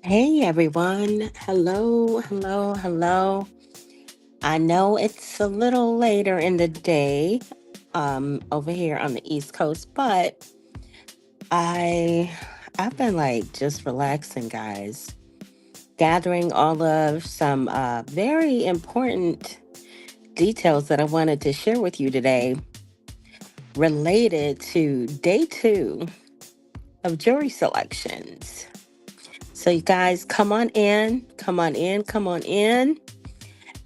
Hey everyone. Hello, hello, hello. I know it's a little later in the day over here on the East Coast, but I I've been like just relaxing, guys. Gathering all of some very important details that I wanted to share with you today related to day 2 of jury selections. So you guys come on in, come on in, come on in.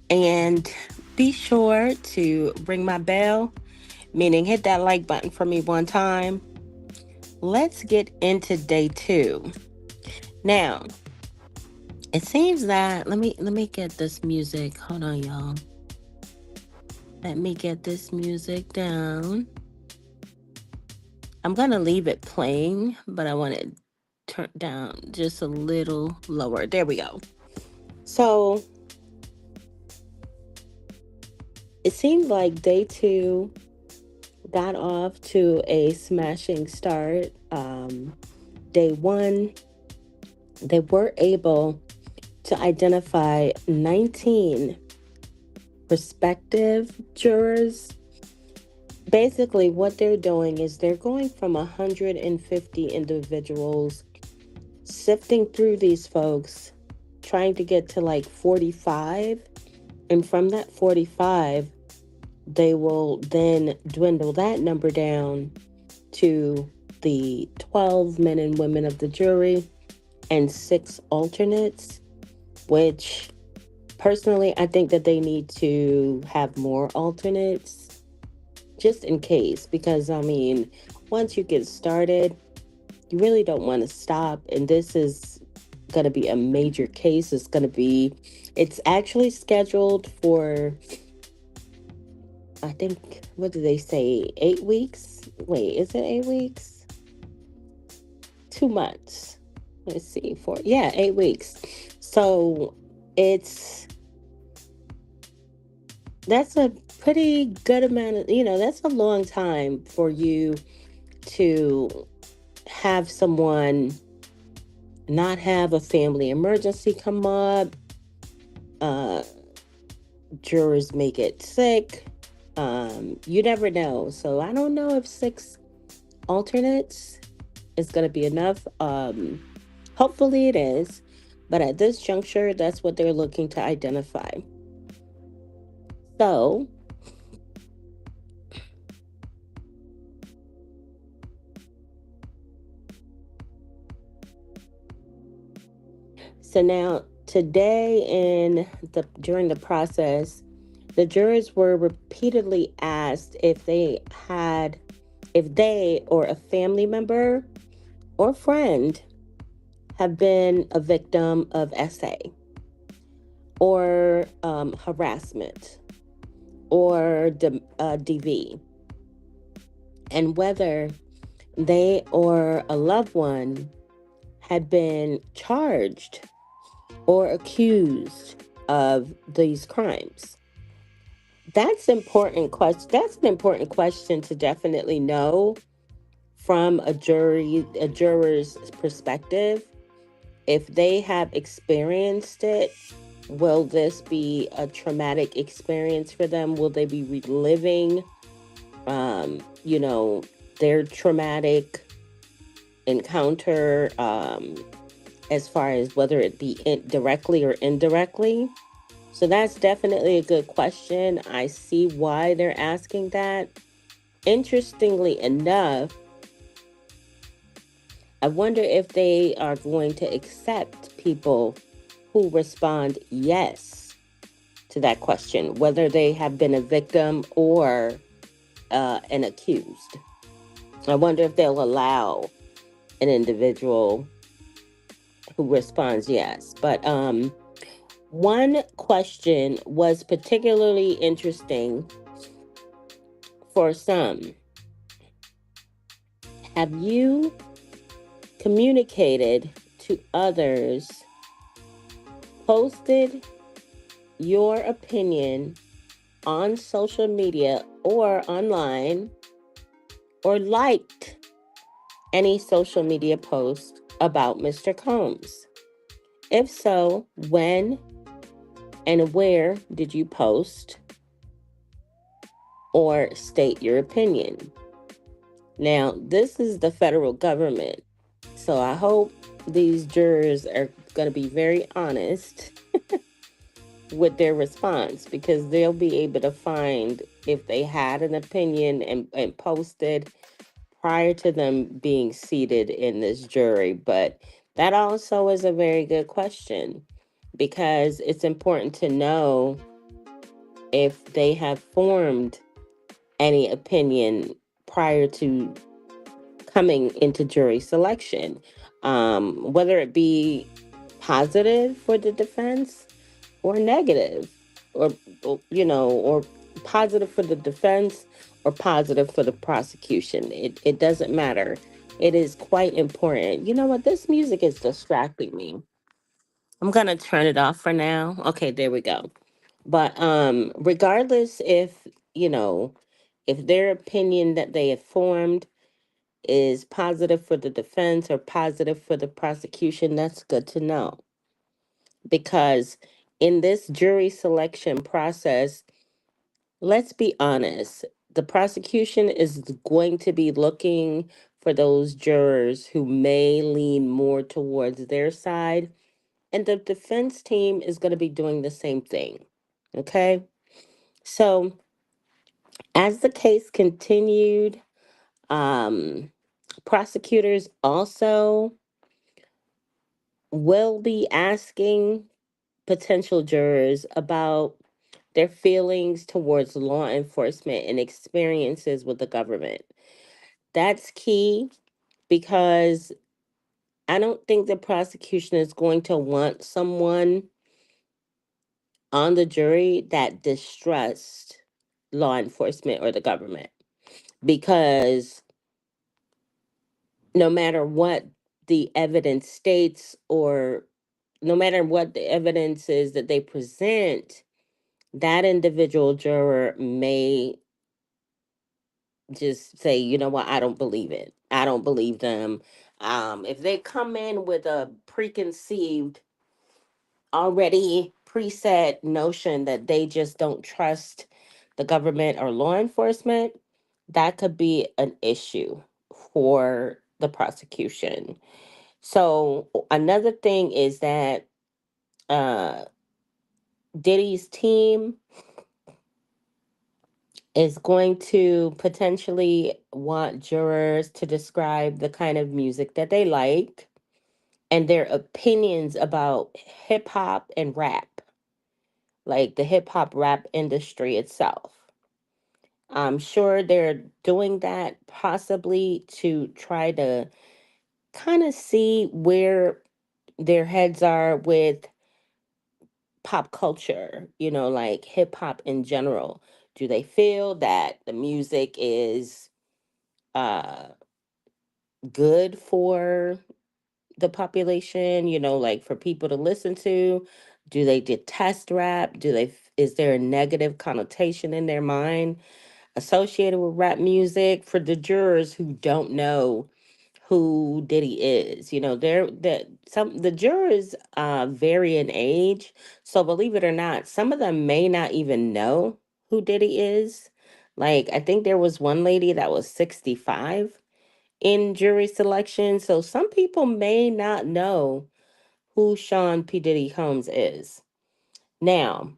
And be sure to ring my bell, meaning hit that like button for me one time. Let's get into day 2. Now, it seems that let me get this music. Hold on, y'all. Let me get this music down. I'm gonna leave it playing, but I want it turned down just a little lower. There we go. So it seemed like day 2 got off to a smashing start. Day 1, they were able to identify 19 prospective jurors. Basically, what they're doing is they're going from 150 individuals, sifting through these folks, trying to get to like 45. And from that 45, they will then dwindle that number down to the 12 men and women of the jury and 6 alternates, which personally I think that they need to have more alternates just in case, because I mean, once you get started, you really don't want to stop. And this is going to be a major case. It's actually scheduled for, I think, what did they say? 8 weeks? Wait, is it 8 weeks? 2 months. Let's see, 8 weeks. So it's that's a pretty good amount of, that's a long time for you to have someone not have a family emergency come up. Uh, Jurors may get sick. You never know. So I don't know if 6 alternates is going to be enough. Hopefully it is. But at this juncture, that's what they're looking to identify. So, now today during the process, the jurors were repeatedly asked if they or a family member or friend have been a victim of SA or harassment or DV, and whether they or a loved one had been charged or accused of these crimes. That's an important question to definitely know from a juror's perspective. If they have experienced it, will this be a traumatic experience for them? Will they be reliving, um, you know, their traumatic encounter, as far as whether it be directly or indirectly? So that's definitely a good question. I see why they're asking that. Interestingly enough, I wonder if they are going to accept people who respond yes to that question, whether they have been a victim or an accused. I wonder if they'll allow an individual who responds yes. But one question was particularly interesting for some. Have you communicated to others, posted your opinion on social media or online, or liked any social media post about Mr. Combs? If so, when and where did you post or state your opinion? Now, this is the federal government, so I hope these jurors are going to be very honest with their response, because they'll be able to find if they had an opinion and posted prior to them being seated in this jury. But that also is a very good question, because it's important to know if they have formed any opinion prior to coming into jury selection, whether it be positive for the defense or negative, or positive for the defense or positive for the prosecution. It doesn't matter. It is quite important. You know what? This music is distracting me. I'm gonna turn it off for now. Okay, there we go. But regardless if, you know, if their opinion that they have formed is positive for the defense or positive for the prosecution, that's good to know. Because in this jury selection process, let's be honest, the prosecution is going to be looking for those jurors who may lean more towards their side, and the defense team is going to be doing the same thing. Okay? So, as the case continued, um, prosecutors also will be asking potential jurors about their feelings towards law enforcement and experiences with the government. That's key, because I don't think the prosecution is going to want someone on the jury that distrusts law enforcement or the government, because no matter what the evidence states, or no matter what the evidence is that they present, that individual juror may just say, you know what, I don't believe it. I don't believe them. If they come in with a preconceived, already preset notion that they just don't trust the government or law enforcement, that could be an issue for the prosecution. So another thing is that uh, Diddy's team is going to potentially want jurors to describe the kind of music that they like and their opinions about hip hop and rap, like the hip hop rap industry itself. I'm sure they're doing that possibly to try to kind of see where their heads are with pop culture, like hip hop in general. Do they feel that the music is uh good for the population, like for people to listen to? Do they detest rap? Is there a negative connotation in their mind associated with rap music? For the jurors who don't know who Diddy is, they're that some the jurors vary in age. So believe it or not, some of them may not even know who Diddy is. Like, I think there was one lady that was 65 in jury selection. So some people may not know who Sean P. Diddy Combs is. Now,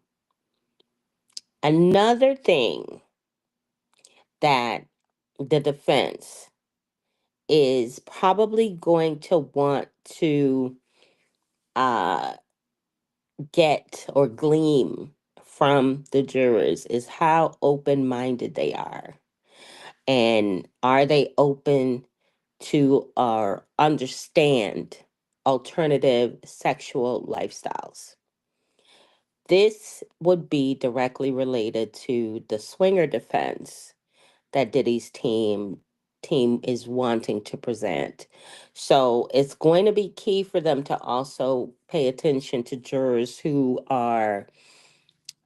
another thing that the defense is probably going to want to uh, get or glean from the jurors is how open minded they are. And are they open to or understand alternative sexual lifestyles? This would be directly related to the swinger defense that Diddy's team is wanting to present. So it's going to be key for them to also pay attention to jurors who are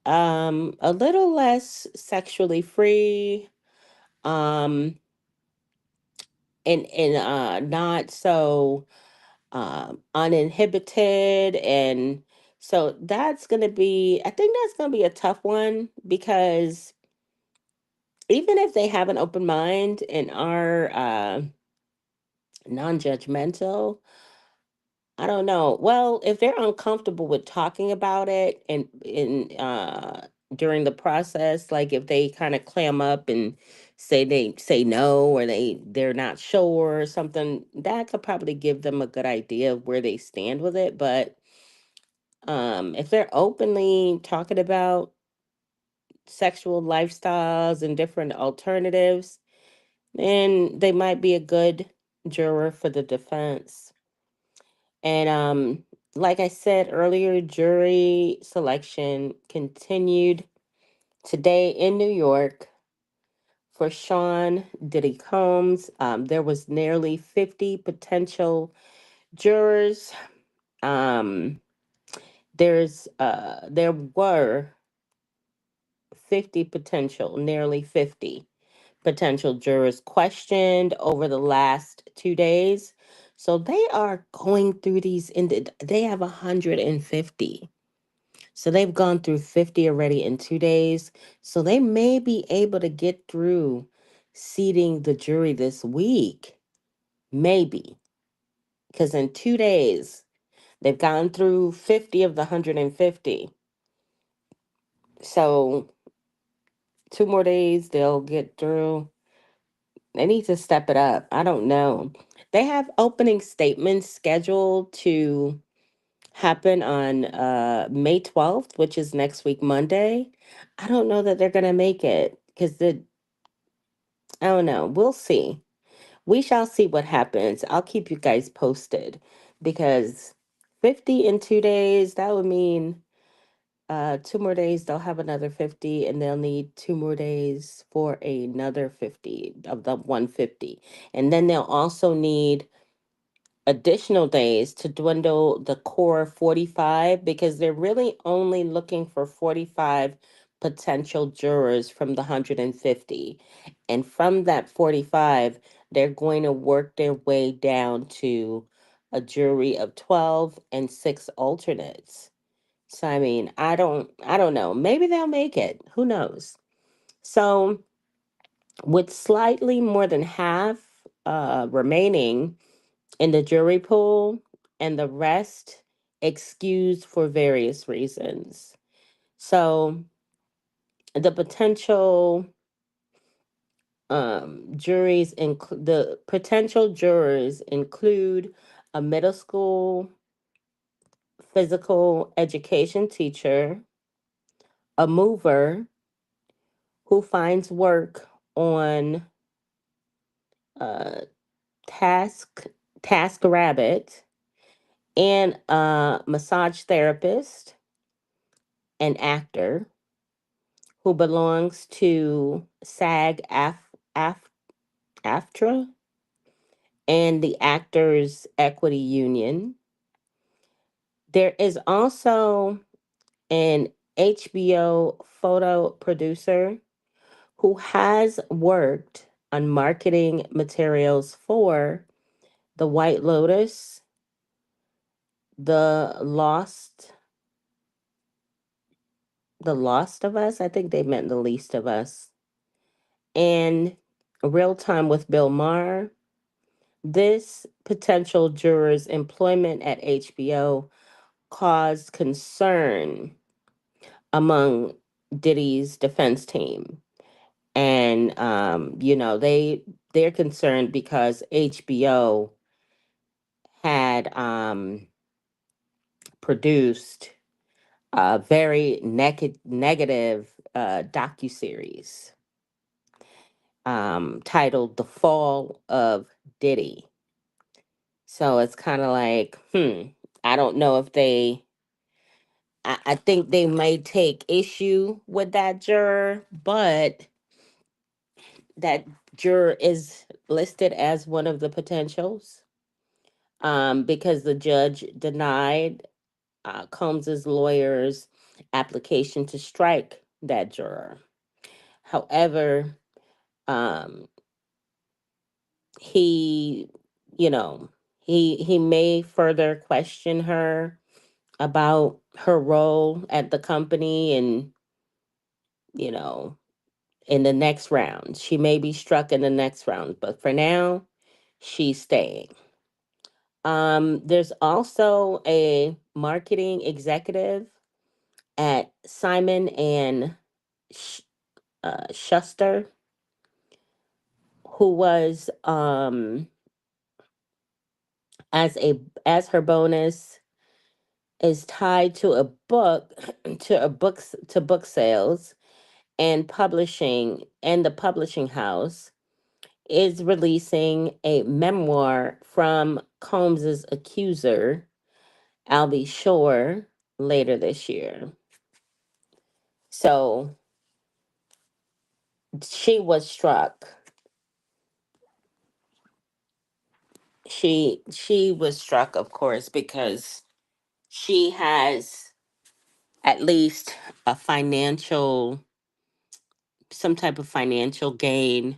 a little less sexually free, um and not so uninhibited. And so that's going to be, I think that's going to be a tough one, because even if they have an open mind and are non-judgmental, I don't know. Well, if they're uncomfortable with talking about it and in during the process, like if they kind of clam up and they say no, or they're not sure or something, that could probably give them a good idea of where they stand with it. But if they're openly talking about sexual lifestyles and different alternatives, then they might be a good juror for the defense. And like I said earlier, jury selection continued today in New York for Sean Diddy Combs. There was nearly 50 potential jurors. Um, there were 50 potential, nearly 50 potential jurors questioned over the last 2 days. So they are going through these, they have 150. So they've gone through 50 already in 2 days. So they may be able to get through seating the jury this week. Maybe. Because in 2 days, they've gone through 50 of the 150. So 2 more days, they'll get through. They need to step it up. I don't know. They have opening statements scheduled to happen on May 12th, which is next week, Monday. I don't know that they're going to make it, because I don't know. We'll see. We shall see what happens. I'll keep you guys posted, because 50 in 2 days, that would mean 2 more days, they'll have another 50, and they'll need 2 more days for another 50 of the 150. And then they'll also need additional days to dwindle the core 45, because they're really only looking for 45 potential jurors from the 150. And from that 45, they're going to work their way down to a jury of 12 and 6 alternates. So I mean, I don't know. Maybe they'll make it. Who knows? So with slightly more than half remaining in the jury pool, and the rest excused for various reasons. So the potential the potential jurors include a middle school physical education teacher, a mover who finds work on uh, Task Rabbit, and a massage therapist, an actor who belongs to AFTRA and the Actors Equity Union. There is also an HBO photo producer who has worked on marketing materials for The White Lotus, The Lost, The Lost of Us. I think they meant The Least of Us, and Real Time with Bill Maher. This potential juror's employment at HBO caused concern among Diddy's defense team. And they're concerned because HBO had produced a very negative docuseries titled "The Fall of Diddy." So it's kind of like, I don't know if I think they might take issue with that juror, but that juror is listed as one of the potentials, because the judge denied Combs's lawyer's application to strike that juror. However, um, he, you know, He may further question her about her role at the company, and you know, in the next round. She may be struck in the next round, but for now, she's staying. There's also a marketing executive at Simon and Sh- Schuster who was as her bonus is tied to a book to book sales and publishing, and the publishing house is releasing a memoir from Combs's accuser, Albie Shore, later this year. So she was struck. She was struck, of course, because she has at least a financial some type of financial gain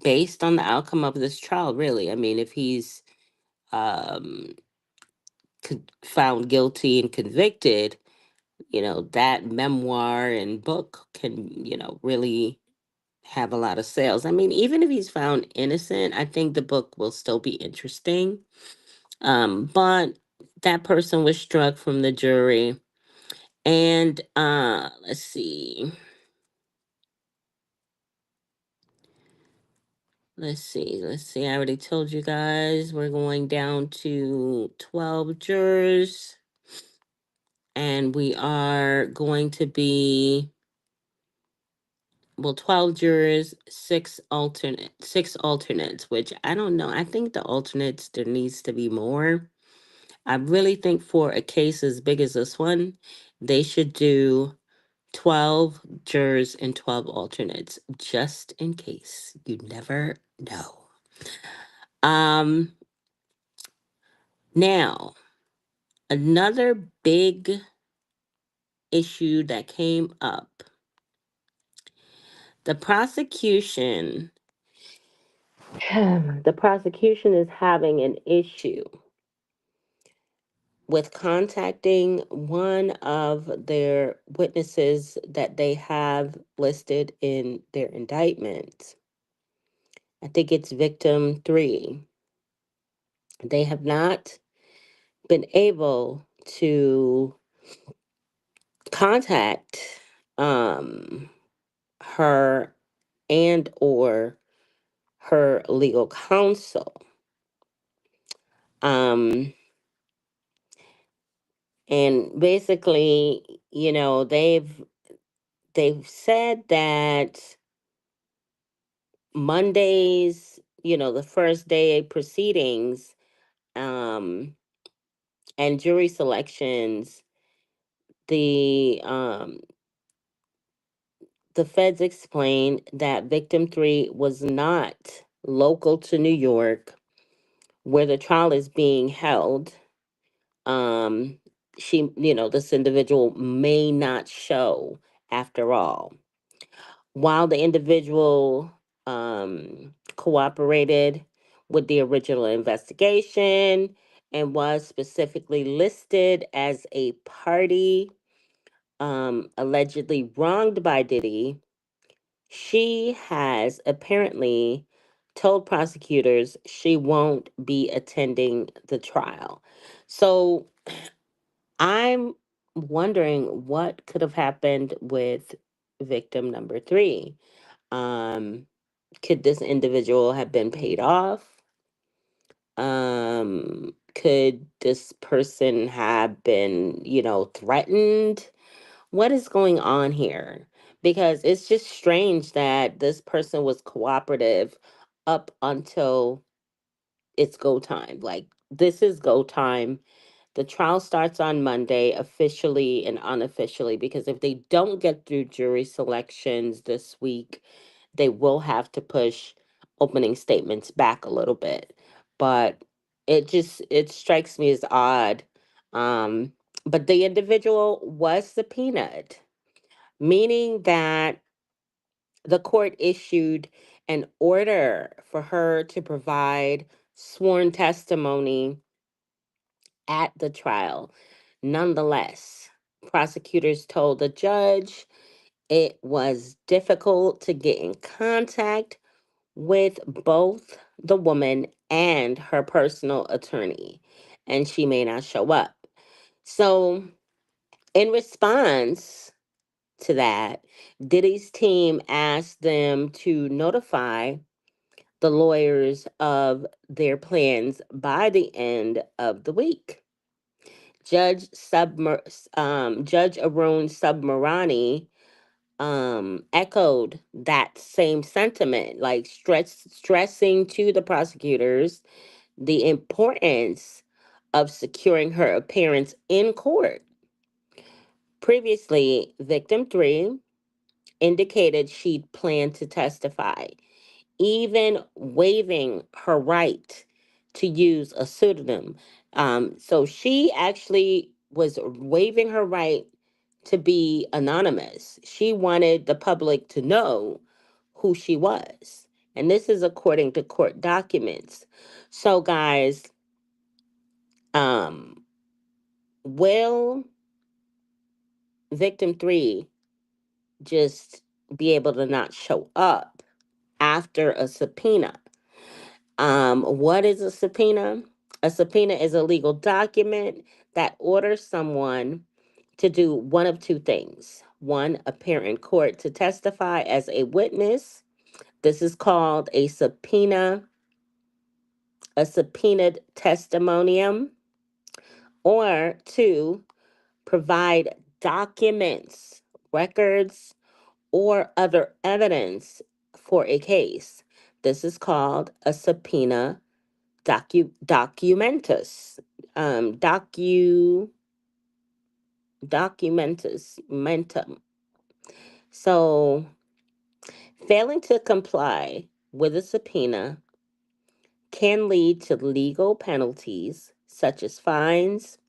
based on the outcome of this trial, really. I mean, if he's um found guilty and convicted, that memoir and book can, really have a lot of sales. I mean, even if he's found innocent, I think the book will still be interesting. But that person was struck from the jury. And let's see. Let's see. I already told you guys we're going down to 12 jurors, and we are going to be, well, 12 jurors, six alternates, which I don't know. I think the alternates, there needs to be more. I really think for a case as big as this one, they should do 12 jurors and 12 alternates, just in case. You never know. Um, Now, another big issue that came up, the prosecution, the prosecution is having an issue with contacting one of their witnesses that they have listed in their indictment. I think it's victim 3. They have not been able to contact her and or her legal counsel. Um, and basically, they've said that Mondays, the first day proceedings, um, and jury selections, the the feds explained that victim 3 was not local to New York, where the trial is being held. um this individual may not show after all, while the individual cooperated with the original investigation and was specifically listed as a party allegedly wronged by Diddy. She has apparently told prosecutors she won't be attending the trial. So I'm wondering what could have happened with victim number 3. Um, could this individual have been paid off? Could this person have been, threatened? What is going on here? Because it's just strange that this person was cooperative up until it's go time. Like, this is go time. The trial starts on Monday, officially and unofficially, because if they don't get through jury selections this week, they will have to push opening statements back a little bit. But it strikes me as odd. Um, but the individual was subpoenaed, meaning that the court issued an order for her to provide sworn testimony at the trial. Nonetheless, prosecutors told the judge it was difficult to get in contact with both the woman and her personal attorney, and she may not show up. So, in response to that, Diddy's team asked them to notify the lawyers of their plans by the end of the week. Judge Arun Submarani echoed that same sentiment, like stressing to the prosecutors the importance of securing her appearance in court. Previously, victim three indicated she'd planned to testify, even waiving her right to use a pseudonym. So she actually was waiving her right to be anonymous. She wanted the public to know who she was. And this is according to court documents. So, guys, um, will victim three just be able to not show up after a subpoena? What is a subpoena? A subpoena is a legal document that orders someone to do one of two things. One, appear in court to testify as a witness. This is called a subpoenaed testimonium. Or two, provide documents, records, or other evidence for a case. This is called a subpoena documentus. Documentus mentum. So, failing to comply with a subpoena can lead to legal penalties such as fines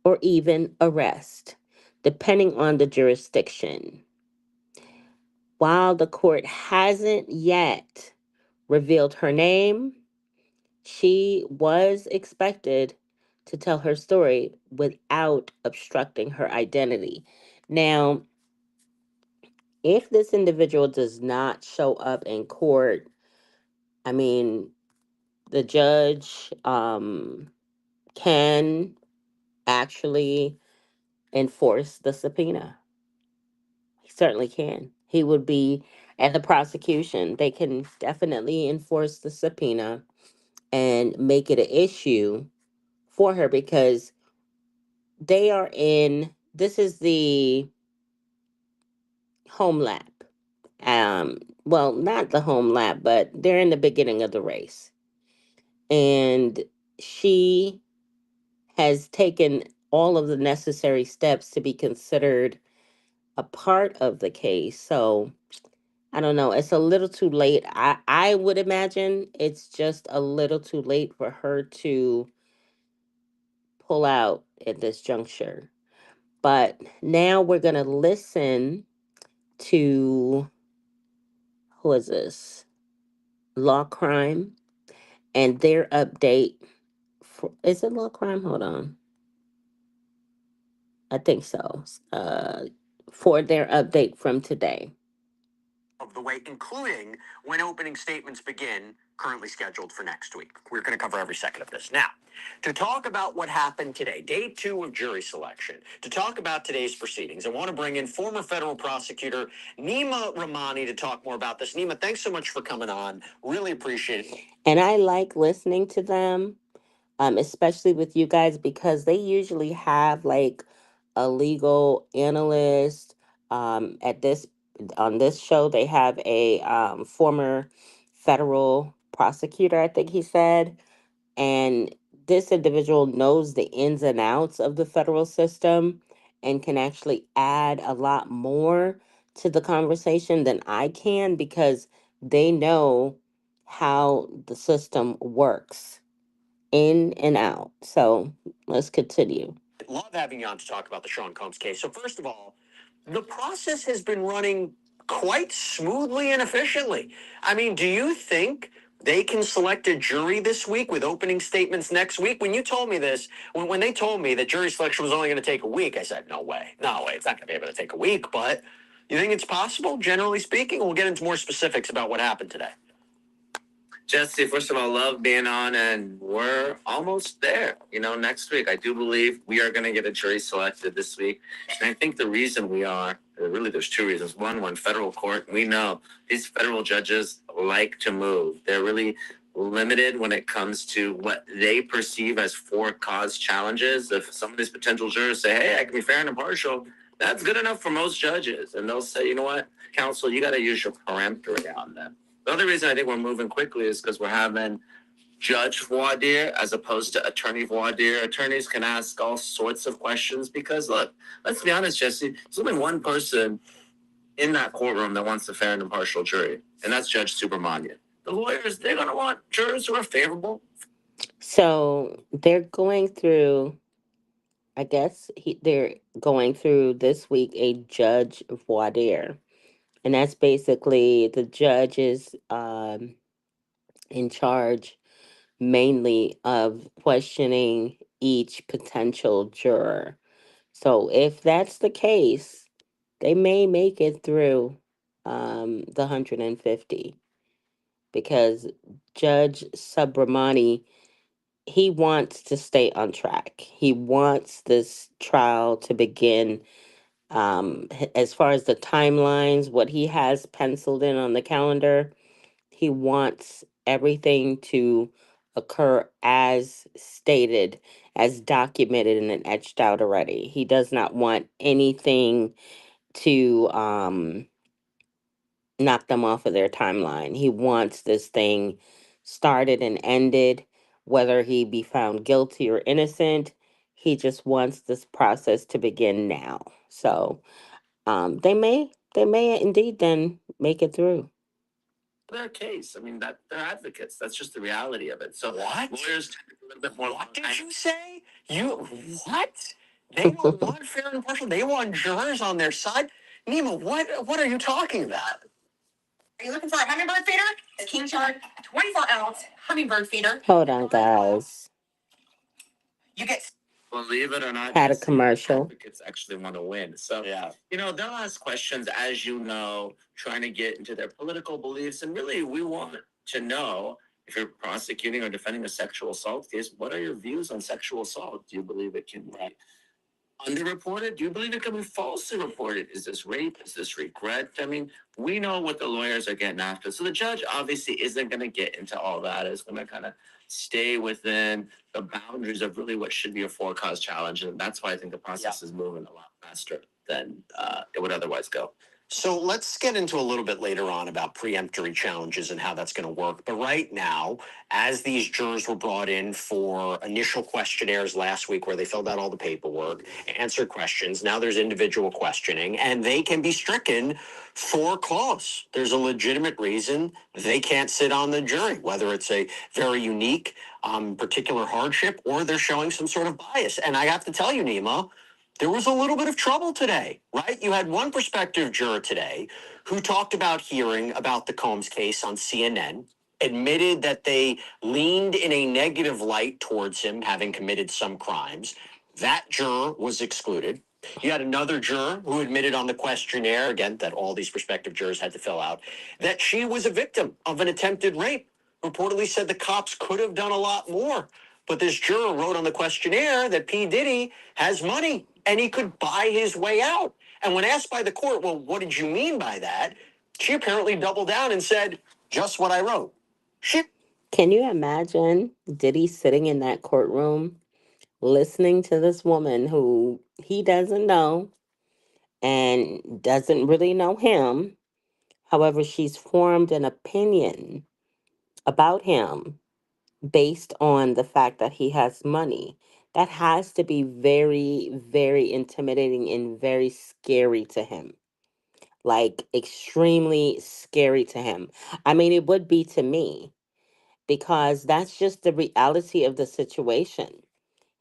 or even arrest, depending on the jurisdiction. While the court hasn't yet revealed her name, she was expected to tell her story without obstructing her identity. Now, if this individual does not show up in court, I mean, the judge can actually enforce the subpoena. He certainly can. He would be, and the prosecution, they can definitely enforce the subpoena and make it an issue for her because they are in, this is the home lap. Well, not the home lap, but they're in the beginning of the race. And she has taken all of the necessary steps to be considered a part of the case. So I don't know. It's a little too late. I would imagine it's just a little too late for her to pull out at this juncture. But now we're going to listen to, who is this? Law Crime and their update. Is it Law Crime? Hold on. I think so. For their update from today. Of the way, including when opening statements begin, currently scheduled for next week. We're going to cover every second of this. Now, to talk about what happened today, day two of jury selection, to talk about today's proceedings, I want to bring in former federal prosecutor Nima Rahmani to talk more about this. Nima, thanks so much for coming on. Really appreciate it. And I like listening to them, especially with you guys, because they usually have like a legal analyst. At this On this show, they have a former federal prosecutor, I think he said, and this individual knows the ins and outs of the federal system and can actually add a lot more to the conversation than I can because they know how the system works in and out. So let's continue. Love having you on to talk about the Sean Combs case. So first of all, the process has been running quite smoothly and efficiently. I mean, do you think They can select a jury this week with opening statements next week. When you told me this, when they told me that jury selection was only going to take a week, I said, no way. No way. It's not going to be able to take a week. But you think it's possible, generally speaking? We'll get into more specifics about what happened today. Jesse, first of all, love being on, and we're almost there. Next week, I do believe we are going to get a jury selected this week. And I think the reason we are, really, there's two reasons. One, we're in federal court. We know these federal judges like to move. They're really limited when it comes to what they perceive as for cause challenges. If some of these potential jurors say, hey, I can be fair and impartial, that's good enough for most judges. And they'll say, you know what, counsel, you got to use your peremptory on them. The other reason I think we're moving quickly is because we're having judge voir dire as opposed to attorney voir dire. Attorneys can ask all sorts of questions because, look, let's be honest, Jesse, there's only one person in that courtroom that wants a fair and impartial jury, and that's Judge Subramanian. The lawyers, they're going to want jurors who are favorable. So they're going through, I guess they're going through this week a judge voir dire. And that's basically the judge is in charge mainly of questioning each potential juror. So if that's the case, they may make it through the 150 because Judge Subramani, he wants to stay on track. He wants this trial to begin. As far as the timelines, what he has penciled in on the calendar, he wants everything to occur as stated, as documented and etched out already. He does not want anything to knock them off of their timeline. He wants this thing started and ended, whether he be found guilty or innocent. He just wants this process to begin now. So they may indeed then make it through. Their case. I mean, that they're advocates. That's just the reality of it. So what? Lawyers tend to be a little bit more. What did you say? You what? They don't want fair and impartial. They want jurors on their side. Nima, what are you talking about? Are you looking for a hummingbird feeder? The King Shark 24-ounce hummingbird feeder. Hold on, guys. You get. Believe it or not, Had a Jesse, commercial. advocates actually want to win. So, yeah, they'll ask questions, as trying to get into their political beliefs. And really, we want to know if you're prosecuting or defending a sexual assault case, what are your views on sexual assault? Do you believe it can be underreported? Do you believe it can be falsely reported? Is this rape? Is this regret? I mean, we know what the lawyers are getting after. So the judge obviously isn't going to get into all that. It's going to kind of stay within the boundaries of really what should be a for cause challenge. And that's why I think the process is moving a lot faster than it would otherwise go. So let's get into a little bit later on about preemptory challenges and how that's going to work. But right now, as these jurors were brought in for initial questionnaires last week where they filled out all the paperwork, answered questions, now there's individual questioning, and they can be stricken for cause. There's a legitimate reason they can't sit on the jury, whether it's a very unique particular hardship or they're showing some sort of bias. And I have to tell you, Nima, there was a little bit of trouble today, right? You had one prospective juror today who talked about hearing about the Combs case on CNN, admitted that they leaned in a negative light towards him having committed some crimes. That juror was excluded. You had another juror who admitted on the questionnaire, again, that all these prospective jurors had to fill out, that she was a victim of an attempted rape. Reportedly said the cops could have done a lot more. But this juror wrote on the questionnaire that P. Diddy has money and he could buy his way out. And when asked by the court, well, what did you mean by that? She apparently doubled down and said, just what I wrote. She. Can you imagine Diddy sitting in that courtroom listening to this woman who he doesn't know and doesn't really know him? However, she's formed an opinion about him based on the fact that he has money. That has to be very, very intimidating and very scary to him. Like, extremely scary to him. I mean, it would be to me because that's just the reality of the situation.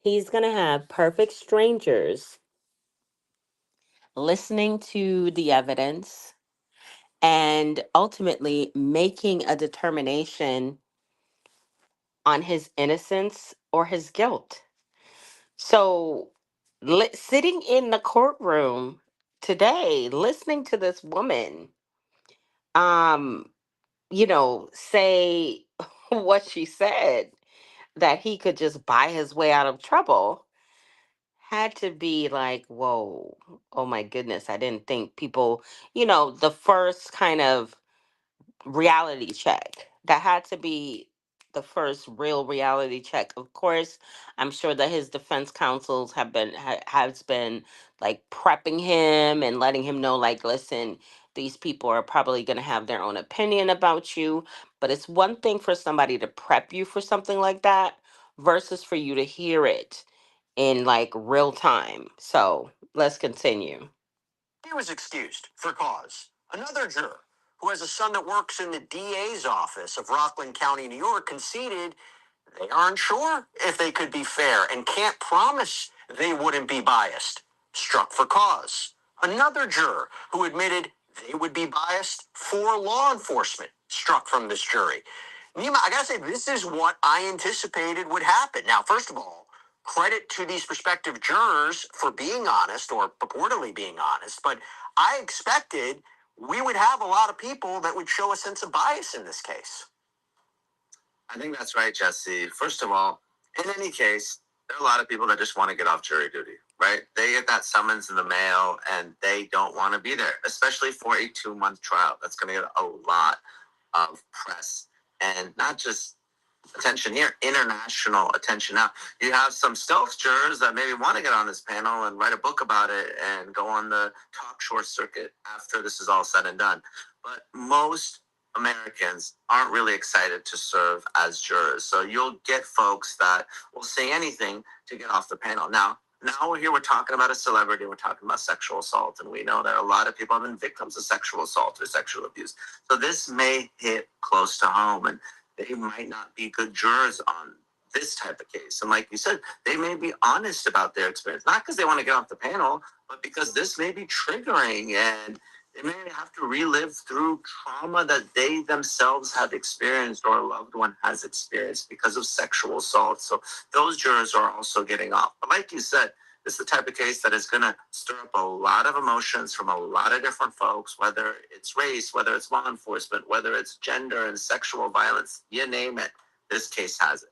He's going to have perfect strangers listening to the evidence and ultimately making a determination on his innocence or his guilt. So, sitting in the courtroom today, listening to this woman, um, say what she said, that he could just buy his way out of trouble, had to be like, whoa, oh my goodness, I didn't think people, the first kind of reality check. That had to be the first real reality check. Of course, I'm sure that his defense counsels has been like prepping him and letting him know, like, listen, these people are probably going to have their own opinion about you, but it's one thing for somebody to prep you for something like that versus for you to hear it in like real time. So, let's continue. He was excused for cause. Another juror, who has a son that works in the DA's office of Rockland County, New York, conceded they aren't sure if they could be fair and can't promise they wouldn't be biased. Struck for cause. Another juror who admitted they would be biased for law enforcement, struck from this jury. Nima, I gotta say, this is what I anticipated would happen. Now, first of all, credit to these prospective jurors for being honest or purportedly being honest, but I expected we would have a lot of people that would show a sense of bias in this case. I think that's right, Jesse. First of all, in any case, there are a lot of people that just want to get off jury duty, right? They get that summons in the mail and they don't want to be there, especially for a 2-month trial. That's going to get a lot of press and not just attention here, international attention. Now, you have some stealth jurors that maybe want to get on this panel and write a book about it and go on the talk show circuit after this is all said and done. But most Americans aren't really excited to serve as jurors. So you'll get folks that will say anything to get off the panel. Now we're here, we're talking about a celebrity, we're talking about sexual assault, and we know that a lot of people have been victims of sexual assault or sexual abuse. So this may hit close to home, and they might not be good jurors on this type of case. And like you said, they may be honest about their experience, not because they want to get off the panel, but because this may be triggering and they may have to relive through trauma that they themselves have experienced or a loved one has experienced because of sexual assault. So those jurors are also getting off. But like you said, this is the type of case that is going to stir up a lot of emotions from a lot of different folks, whether it's race, whether it's law enforcement, whether it's gender and sexual violence, you name it. This case has it.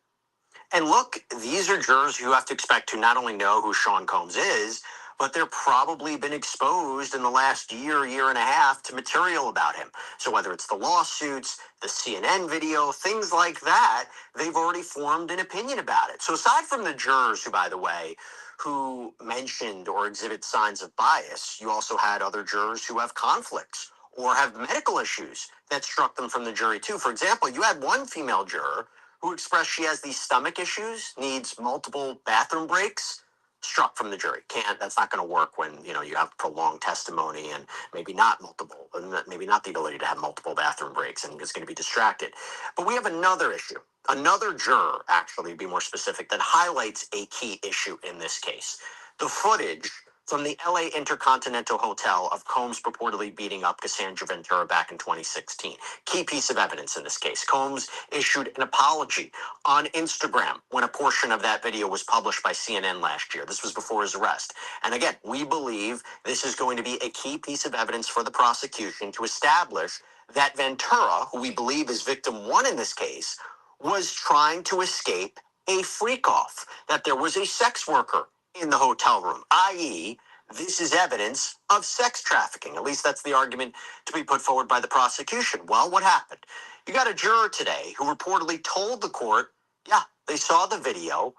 And look, these are jurors who have to expect to not only know who Sean Combs is, but they're probably been exposed in the last year and a half to material about him. So whether it's the lawsuits, the CNN video, things like that, they've already formed an opinion about it. So aside from the jurors who, by the way, who mentioned or exhibit signs of bias, you also had other jurors who have conflicts or have medical issues that struck them from the jury too. For example, you had one female juror who expressed she has these stomach issues, needs multiple bathroom breaks, struck from the jury. That's not going to work when, you have prolonged testimony and maybe not the ability to have multiple bathroom breaks and is going to be distracted. But we have another issue, another juror, actually, to be more specific, that highlights a key issue in this case. The footage from the LA Intercontinental Hotel of Combs purportedly beating up Cassandra Ventura back in 2016. Key piece of evidence in this case. Combs issued an apology on Instagram when a portion of that video was published by CNN last year. This was before his arrest. And again, we believe this is going to be a key piece of evidence for the prosecution to establish that Ventura, who we believe is victim one in this case, was trying to escape a freak-off, that there was a sex worker in the hotel room, i.e., this is evidence of sex trafficking. At least that's the argument to be put forward by the prosecution. Well, what happened? You got a juror today who reportedly told the court, yeah, they saw the video,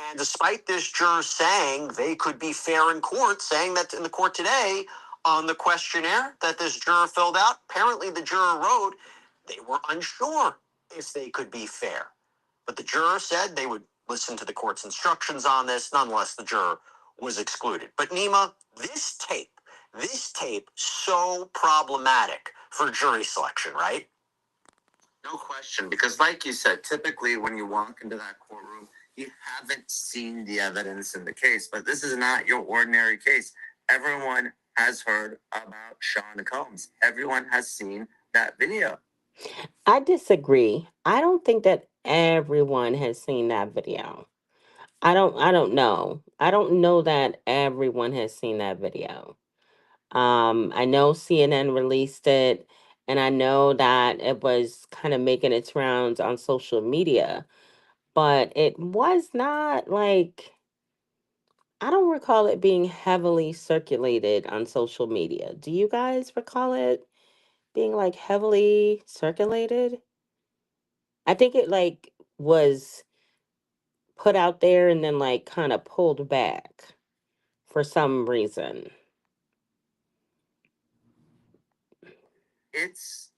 and despite this juror saying they could be fair in court, saying that in the court today, on the questionnaire that this juror filled out, apparently the juror wrote they were unsure if they could be fair. But the juror said they would listen to the court's instructions on this. Nonetheless, the juror was excluded. But Nima, this tape, so problematic for jury selection, right? No question, because like you said, typically when you walk into that courtroom, you haven't seen the evidence in the case, but this is not your ordinary case. Everyone has heard about Sean Combs. Everyone has seen that video. I disagree. I don't think that everyone has seen that video. I don't know. I don't know that everyone has seen that video. I know CNN released it, and I know that it was kind of making its rounds on social media, but it was not like, I don't recall it being heavily circulated on social media. Do you guys recall it being like heavily circulated? I think it like was put out there and then like kind of pulled back for some reason. It's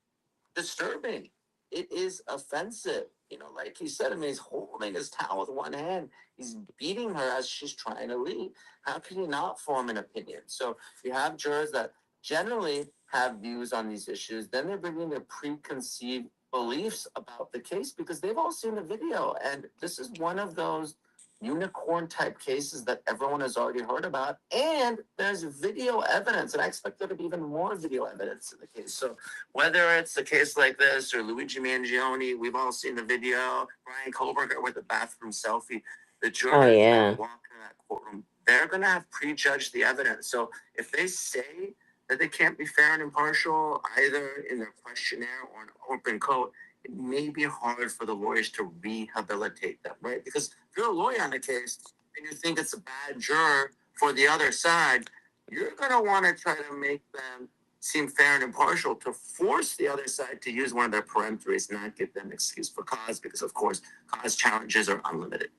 disturbing. It is offensive. You know, like he said, I mean, he's holding his towel with one hand. He's beating her as she's trying to leave. How can you not form an opinion? So you have jurors that generally have views on these issues. Then they're bringing their preconceived beliefs about the case because they've all seen the video. And this is one of those unicorn type cases that everyone has already heard about. And there's video evidence. And I expect there to be even more video evidence in the case. So whether it's a case like this or Luigi Mangione, we've all seen the video. Brian Koberger with the bathroom selfie. The Oh jurors yeah. that walk in that courtroom, they're going to have prejudged the evidence. So if they say that they can't be fair and impartial either in their questionnaire or an open court, it may be hard for the lawyers to rehabilitate them, right? Because if you're a lawyer on the case and you think it's a bad juror for the other side, you're going to want to try to make them seem fair and impartial to force the other side to use one of their peremptories, not give them excuse for cause, because of course, cause challenges are unlimited.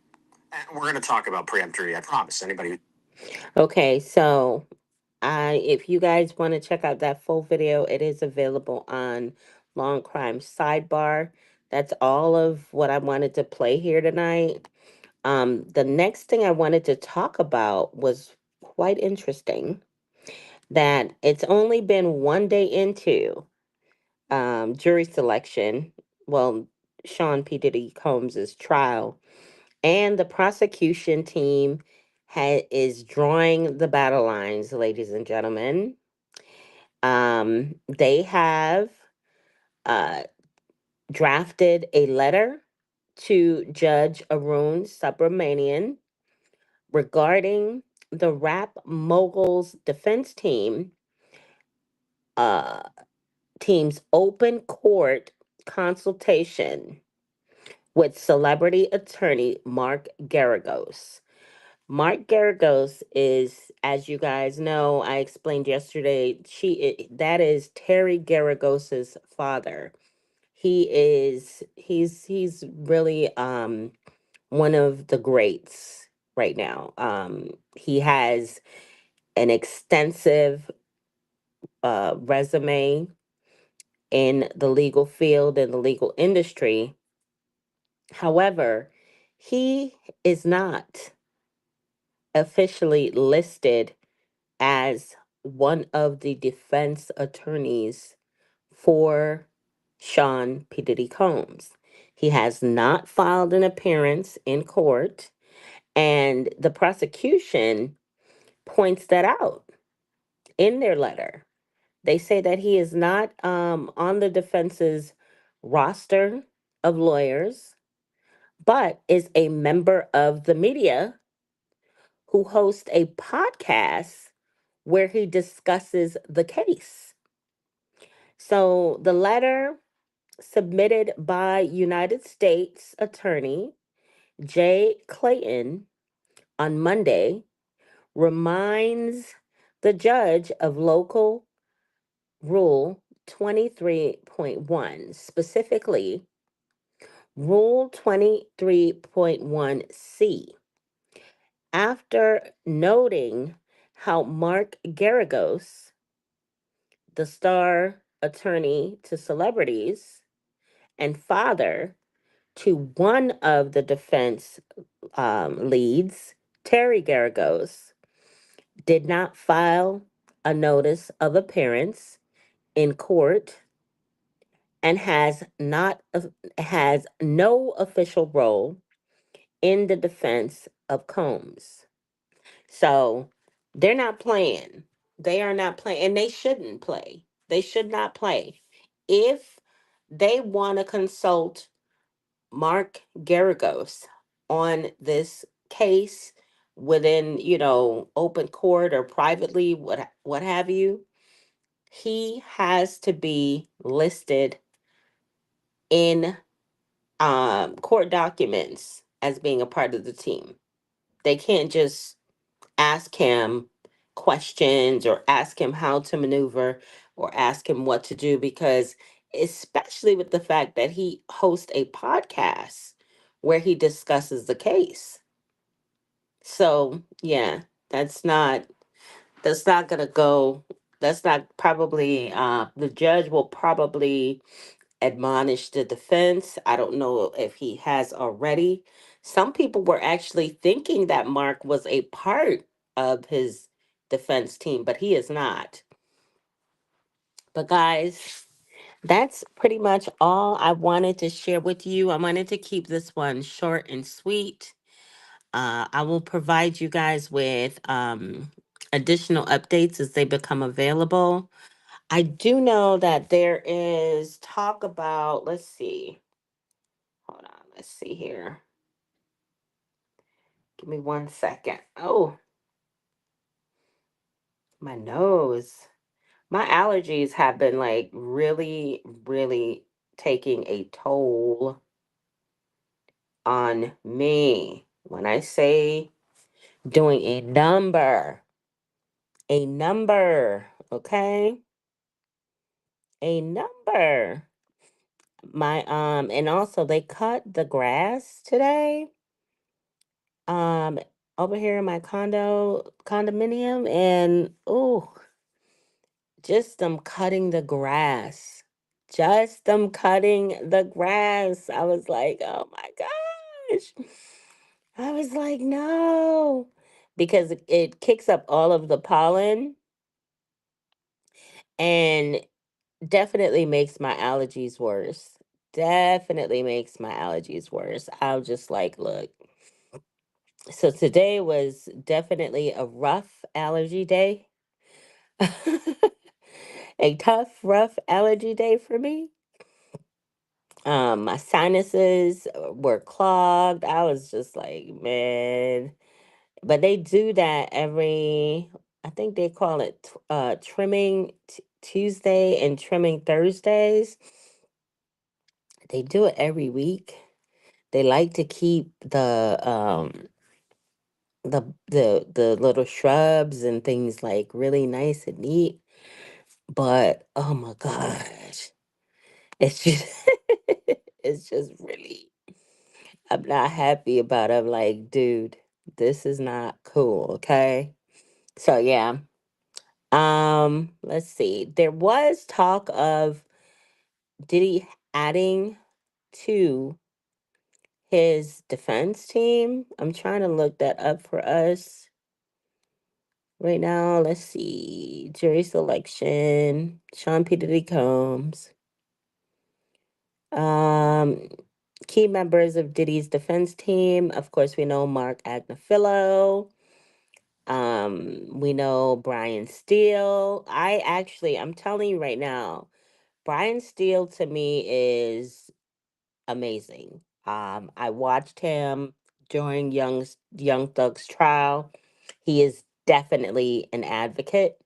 And we're going to talk about peremptory, I promise. Anybody. Okay, so I if you guys want to check out that full video, it is available on Long Crime Sidebar. That's all of what I wanted to play here tonight. The next thing I wanted to talk about was quite interesting, that it's only been one day into jury selection. Well, Sean P. Diddy Combs's trial, and the prosecution team is drawing the battle lines, ladies and gentlemen. They have uh, drafted a letter to Judge Arun Subramanian regarding the rap mogul's defense uh, team's open court consultation with celebrity attorney Mark Garagos. Mark Garagos is, as you guys know, I explained yesterday, that is Terry Garagos's father. He's really one of the greats right now. He has an extensive resume in the legal field and the legal industry. However, he is not officially listed as one of the defense attorneys for Sean P. Diddy Combs. He has not filed an appearance in court, and the prosecution points that out in their letter. They say that he is not on the defense's roster of lawyers, but is a member of the media who hosts a podcast where he discusses the case. So the letter submitted by United States Attorney Jay Clayton on Monday reminds the judge of local rule 23.1, specifically rule 23.1C, after noting how Mark Garagos, the star attorney to celebrities and father to one of the defense leads, Terry Garagos, did not file a notice of appearance in court and has no official role in the defense of Combs. So they're not playing. They are not playing, and they shouldn't play. They should not play. If they want to consult Mark Garagos on this case within, open court or privately, what have you, he has to be listed in court documents as being a part of the team. They can't just ask him questions or ask him how to maneuver or ask him what to do, because especially with the fact that he hosts a podcast where he discusses the case. So yeah, that's not that's not gonna go. That's not probably. The judge will probably admonish the defense. I don't know if he has already. Some people were actually thinking that Mark was a part of his defense team, but he is not. But guys, that's pretty much all I wanted to share with you. I wanted to keep this one short and sweet. I will provide you guys with additional updates as they become available. I do know that there is talk about, let's see, hold on, let's see here. Give me 1 second. Oh, my nose. My allergies have been like really, really taking a toll on me. When I say doing a number, okay? A number. And also they cut the grass today. Um, over here in my condominium, and oh, just them cutting the grass. Just them cutting the grass. I was like, oh my gosh. I was like, no. Because it kicks up all of the pollen and definitely makes my allergies worse. Definitely makes my allergies worse. I was just like, look. So today was definitely a rough allergy day. A tough, rough allergy day for me. My sinuses were clogged. I was just like, man. But they do that every, I think they call it trimming Tuesday and trimming Thursdays. They do it every week. They like to keep the little shrubs and things like really nice and neat. But oh my gosh, it's just it's just really, I'm not happy about it. I'm like, dude, this is not cool, okay? So yeah. Let's see. There was talk of Diddy adding to his defense team. I'm trying to look that up for us right now. Let's see. Jury selection. Sean P. Diddy Combs. Um, Key members of Diddy's defense team. Of course, we know Mark Agnafilo. We know Brian Steele. I'm telling you right now, Brian Steele to me is amazing. I watched him during Young Thug's trial. He is definitely an advocate.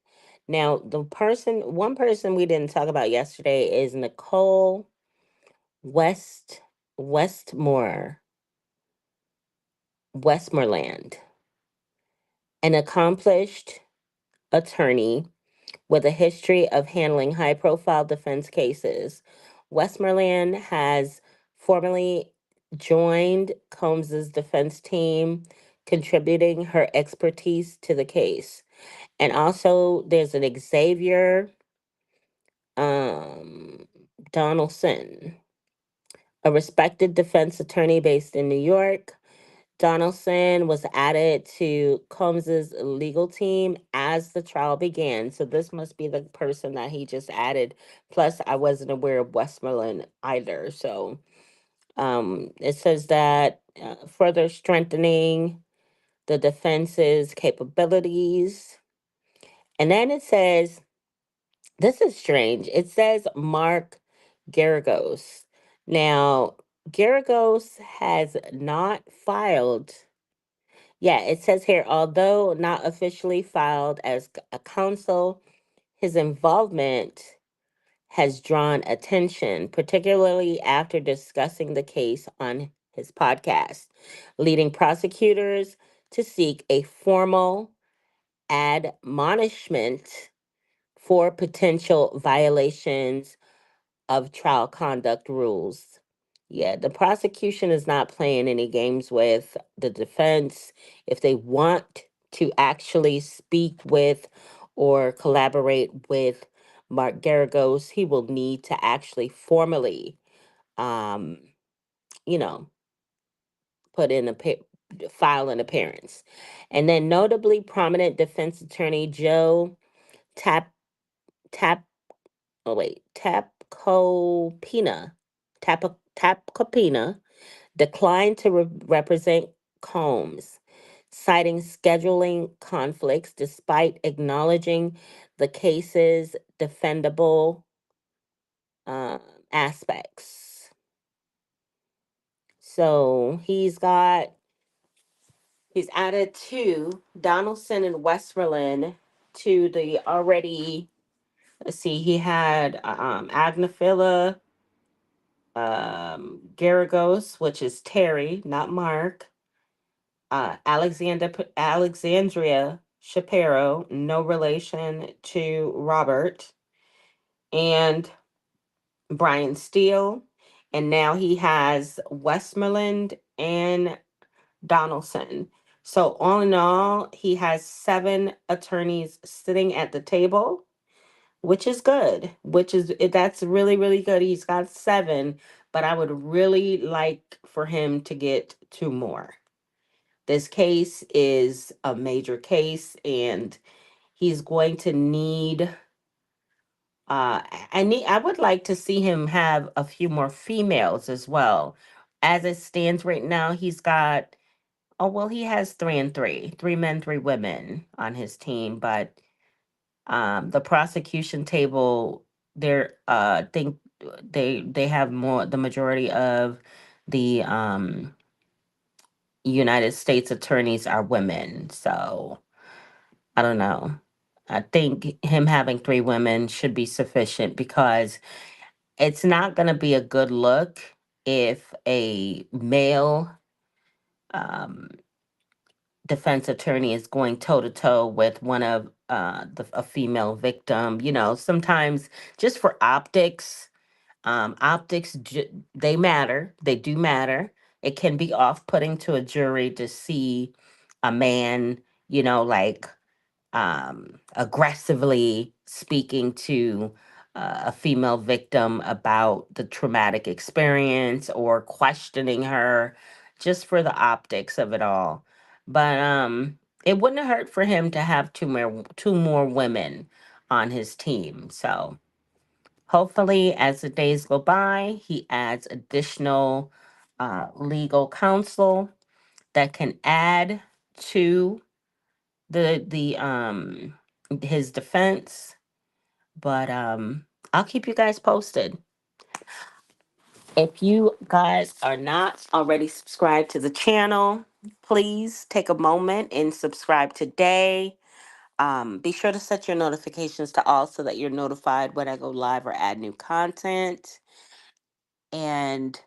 Now, one person we didn't talk about yesterday is Nicole West Westmore Westmoreland, an accomplished attorney with a history of handling high profile defense cases. Westmoreland has formally joined Combs's defense team, contributing her expertise to the case. And also, there's an Xavier um, Donaldson, a respected defense attorney based in New York. Donaldson was added to Combs's legal team as the trial began. So this must be the person that he just added. Plus, I wasn't aware of Westmoreland either. So it says that further strengthening the defense's capabilities. And then it says, this is strange. It says Mark Garagos. Now, Garagos has not filed. Yeah, it says here, although not officially filed as a counsel, his involvement has drawn attention, particularly after discussing the case on his podcast, leading prosecutors to seek a formal admonishment for potential violations of trial conduct rules. Yeah, the prosecution is not playing any games with the defense. If they want to actually speak with or collaborate with Mark Garagos, he will need to actually formally, um, you know, put in a file an appearance. And then notably prominent defense attorney Joe Tap Tap oh wait, Tapcopina declined to represent Combs, citing scheduling conflicts despite acknowledging the case's defendable uh, aspects. So he's added two, Donaldson and Westmoreland, to the already, let's see, he had Agnephila Garagos, which is Terry, not Mark. Alexandria Shapiro, no relation to Robert, and Brian Steele. And now he has Westmoreland and Donaldson. So all in all, he has seven attorneys sitting at the table, which is good. That's really, really good. He's got seven, but I would really like for him to get two more. This case is a major case, and he's going to need. I would like to see him have a few more females as well. As it stands right now, he's got. Oh well, he has three and three, three men, three women on his team, but the prosecution table, they're think they have more, the majority of the United States attorneys are women. So I don't know. I think him having three women should be sufficient, because it's not going to be a good look if a male um, defense attorney is going toe to toe with one of a female victim. Sometimes just for optics, they matter. They do matter. It can be off putting to a jury to see a man, like aggressively speaking to a female victim about the traumatic experience, or questioning her just for the optics of it all. But it wouldn't hurt for him to have two more women on his team. So hopefully, as the days go by, he adds additional legal counsel that can add to the his defense. But I'll keep you guys posted. If you guys are not already subscribed to the channel, please take a moment and subscribe today. Be sure to set your notifications to all, so that you're notified when I go live or add new content. And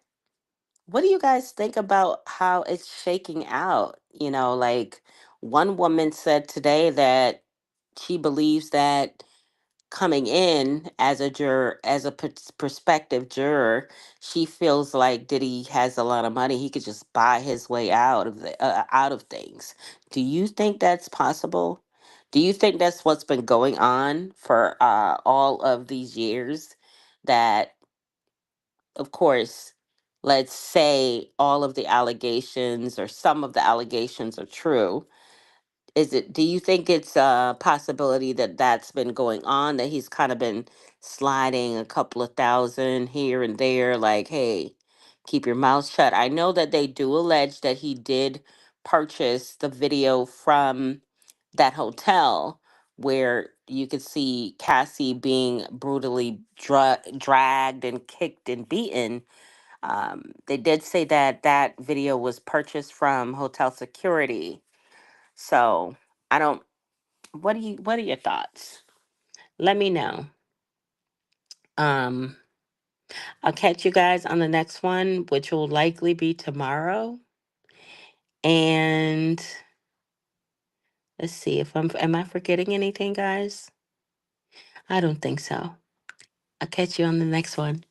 what do you guys think about how it's shaking out? Like, one woman said today that she believes that coming in as a juror, as a prospective juror, she feels like Diddy has a lot of money. He could just buy his way out of things. Do you think that's possible? Do you think that's what's been going on for all of these years? That, of course, let's say all of the allegations or some of the allegations are true. Do you think it's a possibility that that's been going on, that he's kind of been sliding a couple of thousand here and there, like, hey, keep your mouth shut? I know that they do allege that he did purchase the video from that hotel where you could see Cassie being brutally dragged and kicked and beaten. They did say that that video was purchased from hotel security. So I don't. What are your thoughts? Let me know. Um, I'll catch you guys on the next one, which will likely be tomorrow. And let's see if am I forgetting anything, guys? I don't think so. I'll catch you on the next one.